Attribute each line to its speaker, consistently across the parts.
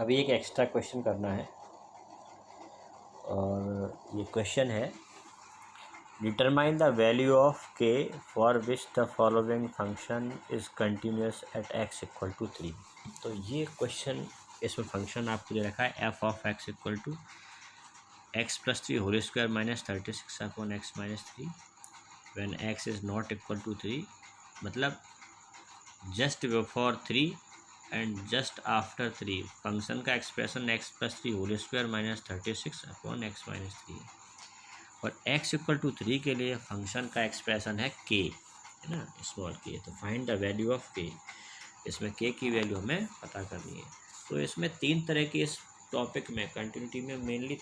Speaker 1: अभी एक extra question करना है और ये क्वेश्चन है determine the value of K for which the following function is continuous at x equal to 3। तो ये क्वेश्चन, इसमें फंक्शन आपको दे रखा है f of x equal to x plus 3 whole square minus 36 upon x minus 3 when x is not equal to 3, मतलब just before 3 and just after 3 function का expression x plus 3 whole square minus 36 upon x minus 3 है। और x equal to 3 के लिए function का expression है k, है ना, स्मॉल k। तो find the value of k, इसमें k की वैल्यू हमें पता करनी है। तो इसमें तीन तरह के, इस टॉपिक में कंटिन्यूटी में मेनली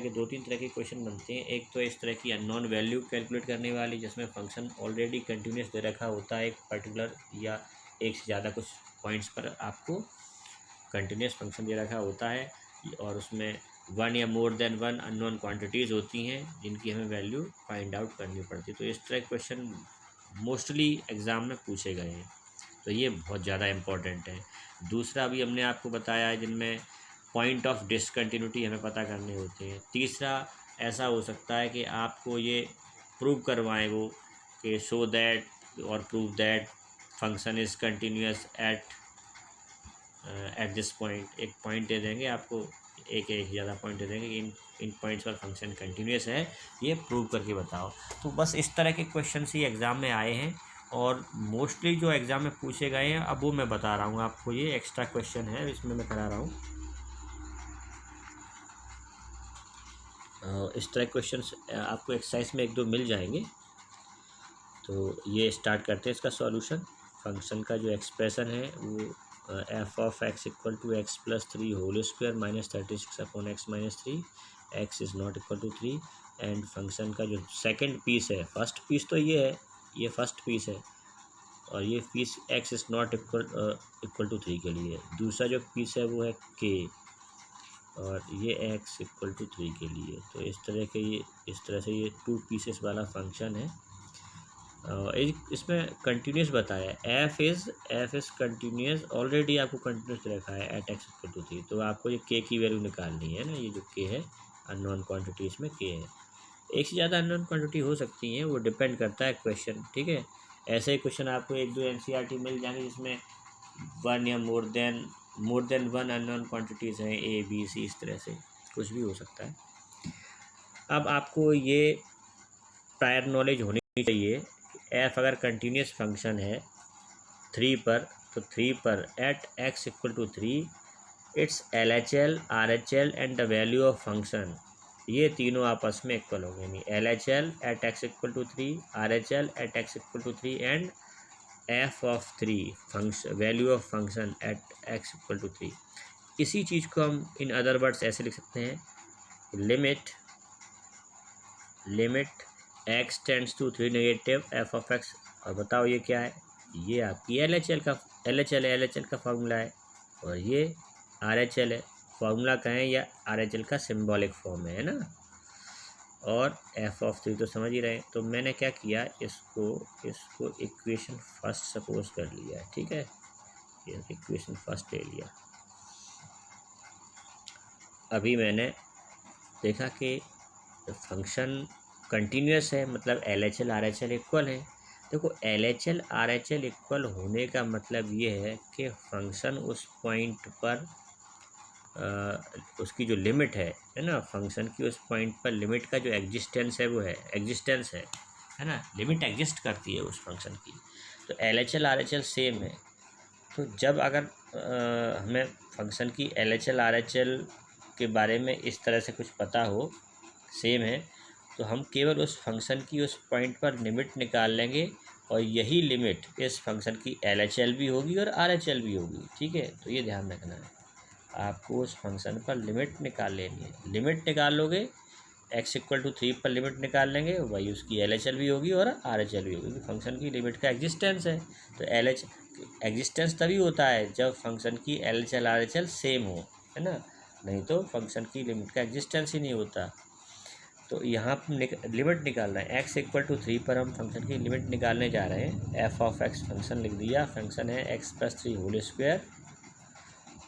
Speaker 1: दो तीन तरह के क्वेश्चन बनते हैं। एक तो इस तरह की अननोन वैल्यू कैलकुलेट करने वाली, जिसमें फंक्शन ऑलरेडी कंटिन्यूस दे रखा होता है एक पर्टिकुलर या एक से ज़्यादा कुछ पॉइंट्स पर आपको कंटिन्यूस फंक्शन दे रखा होता है और उसमें वन या more than one unknown quantities होती हैं जिनकी हमें वैल्यू फाइंड आउट करनी पड़ती है। तो इस तरह क्वेश्चन मोस्टली एग्ज़ाम में पूछे गए हैं, तो ये बहुत ज़्यादा इम्पोर्टेंट है। दूसरा भी हमने आपको बताया है जिनमें पॉइंट ऑफ डिसकंटिन्यूटी हमें पता करने होते हैं। तीसरा ऐसा हो सकता है कि आपको ये प्रूव करवाएं वो कि शो दैट और prove that function is continuous at this point. एक पॉइंट दे देंगे आपको, एक ज़्यादा पॉइंट दे देंगे कि इन पॉइंट्स पर फंक्शन कंटिन्यूस है, ये प्रूव करके बताओ। तो बस इस तरह के क्वेश्चन ही एग्ज़ाम में आए हैं और मोस्टली जो एग्ज़ाम में पूछे गए हैं अब वो मैं बता रहा हूँ आपको। ये एक्स्ट्रा क्वेश्चन है, इसमें मैं करा रहा हूँ। इस तरह क्वेश्चंस आपको एक्सरसाइज में एक दो मिल जाएंगे। तो ये स्टार्ट करते हैं इसका सॉल्यूशन। फंक्शन का जो एक्सप्रेशन है वो F of X equal to X plus 3 whole square minus 36 upon X minus 3, X is not equal to 3। And function का जो सेकंड पीस है, फर्स्ट पीस तो ये है, ये फर्स्ट पीस है और ये piece X is not equal to 3 के लिए। दूसरा जो पीस है वो है के और ये एक्स इक्वल टू 3 के लिए। तो इस तरह से ये टू पीसेस वाला फंक्शन है। इसमें कंटिन्यूस बताया है, एफ इज़ कंटिन्यूस, ऑलरेडी आपको कंटिन्यूस रखा है एट एक्स इक्वल टू 3। तो आपको ये के की वैल्यू निकालनी है ना, ये जो के है अननोन क्वांटिटी, इसमें के है। एक से ज़्यादा अननोन क्वांटिटी हो सकती हैं, वो डिपेंड करता है क्वेश्चन, ठीक है। ऐसे ही क्वेश्चन आपको एक दो एनसीईआरटी मिल जाएंगे जिसमें वन या more than one unknown quantities हैं, ए बी सी, इस तरह से कुछ भी हो सकता है। अब आपको ये प्रायर नॉलेज होनी चाहिए, एफ अगर कंटिन्यूस फंक्शन है 3 पर, तो 3 पर at X equal to 3 it's LHL RHL and the value of function, ये तीनों आपस में इक्वल होंगे। यानी LHL at X equal to 3, RHL at X equal to 3 and F of 3 function, value of function at X equal to 3। इसी चीज़ को हम in other words ऐसे लिख सकते हैं, limit X tends to 3 negative F of X. और बताओ ये क्या है, ये आपकी LHL का फार्मूला है और ये RHL है। फार्मूला कहें या RHL का सिंबॉलिक फॉर्म है ना। और एफ ऑफ 3 तो समझ ही रहे हैं। तो मैंने क्या किया, इसको इक्वेशन फर्स्ट सपोज कर लिया है, ठीक है, ये इक्वेशन फर्स्ट ले लिया। अभी मैंने देखा कि फंक्शन कंटिन्यूस है, मतलब LHL RHL इक्वल है। देखो LHL RHL इक्वल होने का मतलब ये है कि फंक्शन उस पॉइंट पर उसकी जो लिमिट है ना, फंक्शन की उस पॉइंट पर लिमिट का जो एग्जिस्टेंस है वो है, है ना, लिमिट एग्जिस्ट करती है उस फंक्शन की। तो LHL RHL सेम है। तो जब अगर हमें फंक्शन की LHL RHL के बारे में इस तरह से कुछ पता हो, सेम है, तो हम केवल उस फंक्शन की उस पॉइंट पर लिमिट निकाल लेंगे और यही लिमिट इस फंक्शन की LHL भी होगी और RHL भी होगी, ठीक है। तो ये ध्यान रखना है, आपको उस फंक्शन पर लिमिट निकाल लेनी है। लिमिट निकाल लोगे, एक्स इक्वल टू 3 पर लिमिट निकाल लेंगे, वही उसकी LHL भी होगी और RHL भी होगी। फंक्शन की लिमिट का एग्जिस्टेंस है। तो एग्जिस्टेंस तभी होता है जब फंक्शन की LHL RHL सेम हो, है ना, नहीं तो फंक्शन की लिमिट का एग्जिस्टेंस ही नहीं होता। तो यहाँ पर लिमिट निकाल रहे हैं, एक्स इक्वल टू 3 पर हम फंक्शन की लिमिट निकालने जा रहे हैं। एफ ऑफ एक्स फंक्शन लिख दिया, फंक्शन है x plus 3 whole square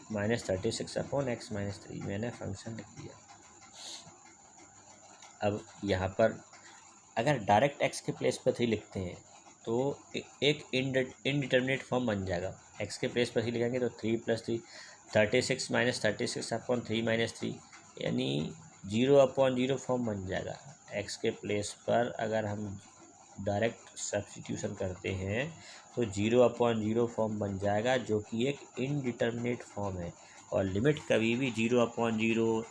Speaker 1: -36/x-3 मैंने फंक्शन लिख दिया। अब यहाँ पर अगर डायरेक्ट x के प्लेस पर 3 लिखते हैं तो एक इनडिटर्मिनेट फॉर्म बन जाएगा। x के प्लेस पर 3 लिखेंगे तो 3 + 3 36 -36/3 - 3 यानी 0/0 फॉर्म बन जाएगा। x के प्लेस पर अगर हम डायरेक्ट सब्स्टिट्यूशन करते हैं तो 0/0 फॉर्म बन जाएगा, जो कि एक इनडिटर्मिनेट फॉर्म है। और लिमिट कभी भी 0/0, ∞/∞,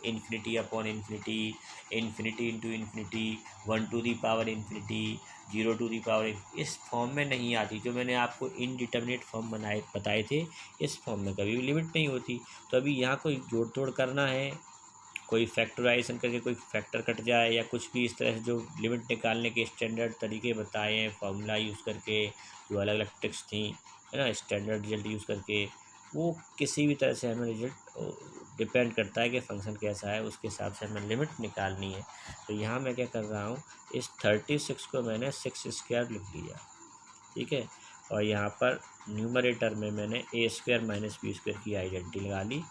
Speaker 1: इन्फिनिटी इंटू इन्फिनिटी, 1∞, 0 इस फॉर्म में नहीं आती। जो मैंने आपको इनडिटर्मिनेट फॉर्म बताए थे, इस फॉर्म में कभी भी लिमिट नहीं होती। तो अभी यहाँ कोई जोड़ तोड़ करना है, कोई फैक्टराइजेशन करके कोई फैक्टर कट जाए या कुछ भी इस तरह से जो लिमिट निकालने के स्टैंडर्ड तरीके बताए हैं फार्मूला यूज़ करके, जो अलग अलग ट्रिक्स थी, है ना, स्टैंडर्ड रिजल्ट यूज़ करके, वो किसी भी तरह से हमें रिजल्ट डिपेंड करता है कि फंक्शन कैसा है, उसके हिसाब से हमें लिमिट निकालनी है। तो यहाँ मैं क्या कर रहा हूँ, इस 36 को मैंने 6² लिख दिया, ठीक है। और यहाँ पर न्यूमरेटर में मैंने a² - b² की आइडेंटिटी लगा ली।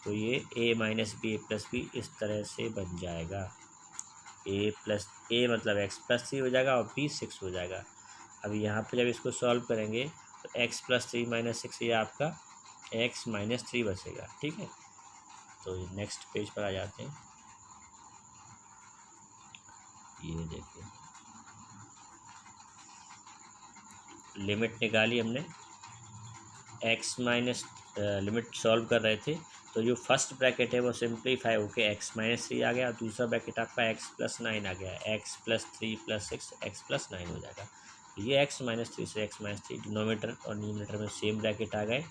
Speaker 1: तो ये a - b + b इस तरह से बन जाएगा। a मतलब x + 3 हो जाएगा और b 6 हो जाएगा। अब यहाँ पे जब इसको सॉल्व करेंगे तो x + 3 - 6 ये आपका x - 3 बचेगा, ठीक है। तो नेक्स्ट पेज पर आ जाते हैं। ये देखिए, लिमिट निकाली हमने, x माइनस लिमिट सॉल्व कर रहे थे तो जो फर्स्ट ब्रैकेट है वो सिंप्लीफाई होके x - 3 आ गया, और दूसरा ब्रैकेट आपका x + 9 आ गया, x + 3 + 6 x + 9 हो जाएगा। ये x - 3 से x - 3 डिनोमीटर और न्यूमरेटर में सेम ब्रैकेट आ गए,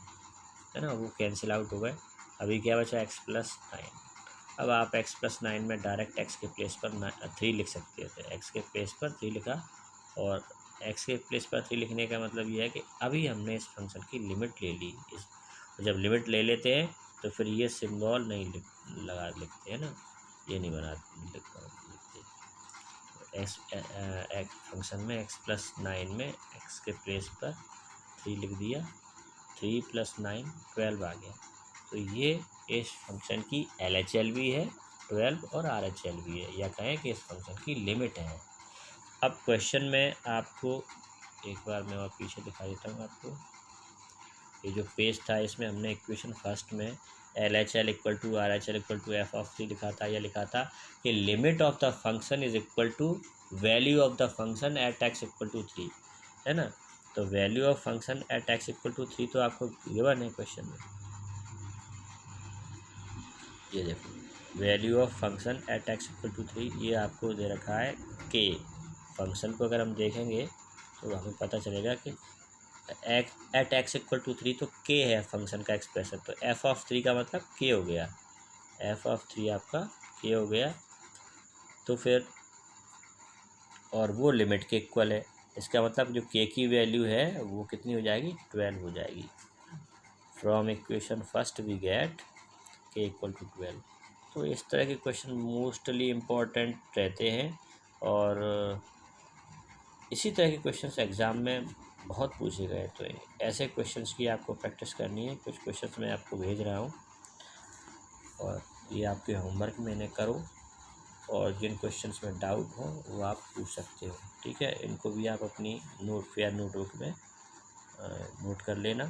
Speaker 1: है ना, वो कैंसिल आउट हो गए। अभी क्या बचा, x + 9। अब आप x + 9 में डायरेक्ट x के प्लेस पर 3 लिख सकते थे। x के प्लेस पर 3 लिखा, और x के प्लेस पर 3 लिखने का मतलब ये है कि अभी हमने इस फंक्शन की लिमिट ले ली। जब लिमिट ले लेते हैं तो फिर ये सिंबल नहीं लिखते हैं ना, ये नहीं लिखते। एक्स फंक्शन में x + 9 में x के प्लेस पर 3 लिख दिया, 3 + 9 12 आ गया। तो ये इस फंक्शन की LHL भी है 12 और RHL भी है, या कहें कि इस फंक्शन की लिमिट है। अब क्वेश्चन में आपको एक बार मैं और पीछे दिखा देता हूँ आपको। ये जो पेज था इसमें हमने इक्वेशन फर्स्ट में LHL = RHL = f(3) लिखा था, या लिखा था कि limit of the function is equal to value of the function at x = 3, है ना। तो value of function at x = 3 तो आपको गिवन है क्वेश्चन में। ये देखो, value of function at x = 3 ये आपको दे रखा है k। फंक्शन को अगर हम देखेंगे तो हमें पता चलेगा कि एट x = 3 तो k है फंक्शन का एक्सप्रेशन, तो f(3) का मतलब k हो गया, f(3) आपका k हो गया। तो फिर और वो लिमिट के इक्वल है, इसका मतलब जो k की वैल्यू है वो कितनी हो जाएगी, 12 हो जाएगी। From equation first we get k = 12। तो इस तरह के क्वेश्चन मोस्टली इम्पोर्टेंट रहते हैं, और इसी तरह के क्वेश्चंस एग्ज़ाम में बहुत पूछे गए। तो ऐसे क्वेश्चंस की आपको प्रैक्टिस करनी है। कुछ क्वेश्चंस मैं आपको भेज रहा हूँ, और ये आपके होमवर्क में इन्हें करो, और जिन क्वेश्चंस में डाउट हो वो आप पूछ सकते हो, ठीक है। इनको भी आप अपनी नोटबुक में नोट कर लेना।